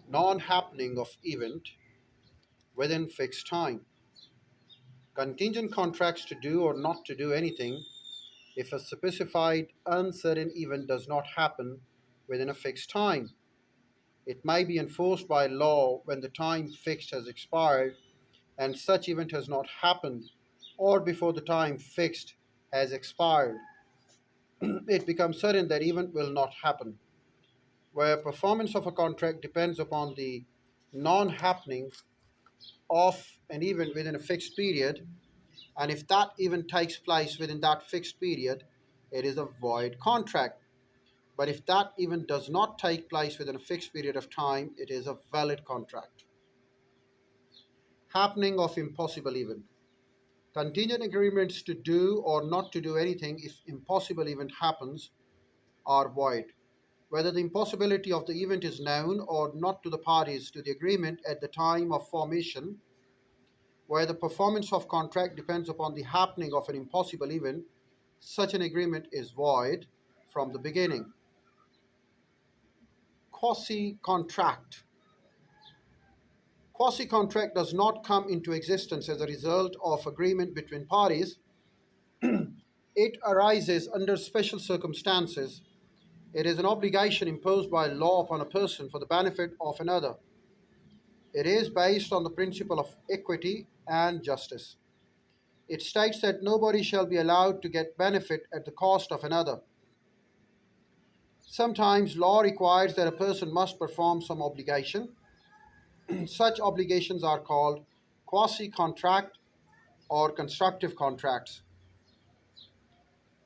non-happening of event within fixed time. Contingent contracts to do or not to do anything if a specified uncertain event does not happen within a fixed time. It may be enforced by law when the time fixed has expired and such event has not happened, or before the time fixed has expired. It becomes certain that event will not happen. Where performance of a contract depends upon the non happening of an event within a fixed period, and if that event takes place within that fixed period, it is a void contract. But if that event does not take place within a fixed period of time, it is a valid contract. Happening of impossible event. Contingent agreements to do or not to do anything if impossible event happens are void. Whether the impossibility of the event is known or not to the parties to the agreement at the time of formation, where the performance of contract depends upon the happening of an impossible event, such an agreement is void from the beginning. Quasi contract. Quasi contract does not come into existence as a result of agreement between parties. It arises under special circumstances. It is an obligation imposed by law upon a person for the benefit of another. It is based on the principle of equity and justice. It states that nobody shall be allowed to get benefit at the cost of another. Sometimes law requires that a person must perform some obligation. Such obligations are called quasi contract or constructive contracts.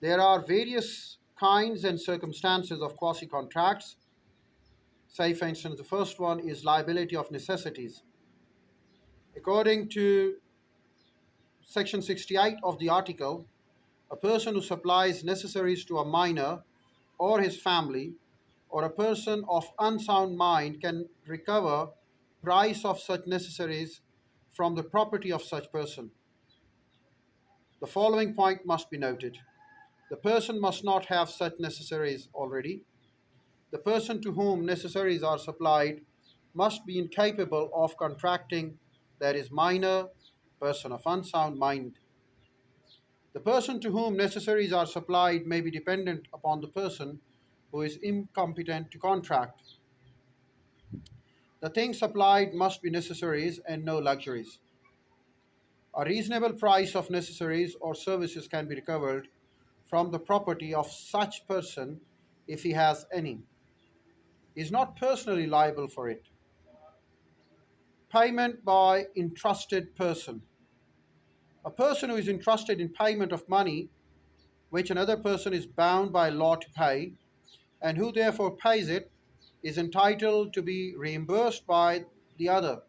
There are various kinds and circumstances of quasi contracts. Say, for instance, the first one is liability of necessities. According to Section 68 of the article, a person who supplies necessaries to a minor or his family or a person of unsound mind can recover price of such necessaries from the property of such person. The following point must be noted. The person must not have such necessaries already. The person to whom necessaries are supplied must be incapable of contracting, that is, minor, person of unsound mind. The person to whom necessaries are supplied may be dependent upon the person who is incompetent to contract. The things supplied must be necessaries and no luxuries. A reasonable price of necessaries or services can be recovered from the property of such person if he has any. He is not personally liable for it. Payment by entrusted person. A person who is entrusted in payment of money which another person is bound by law to pay, and who therefore pays it, is entitled to be reimbursed by the other.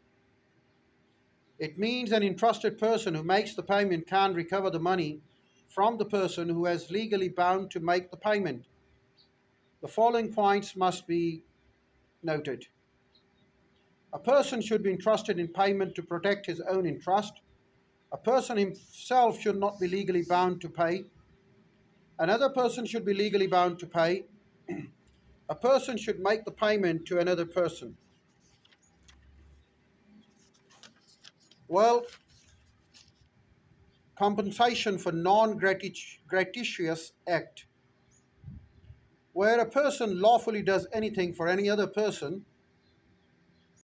It means an entrusted person who makes the payment can recover the money from the person who is legally bound to make the payment. The following points must be noted. A person should be entrusted in payment to protect his own interest. A person himself should not be legally bound to pay. Another person should be legally bound to pay. A person should make the payment to another person. Well, compensation for non-gratuitous act. Where a person lawfully does anything for any other person,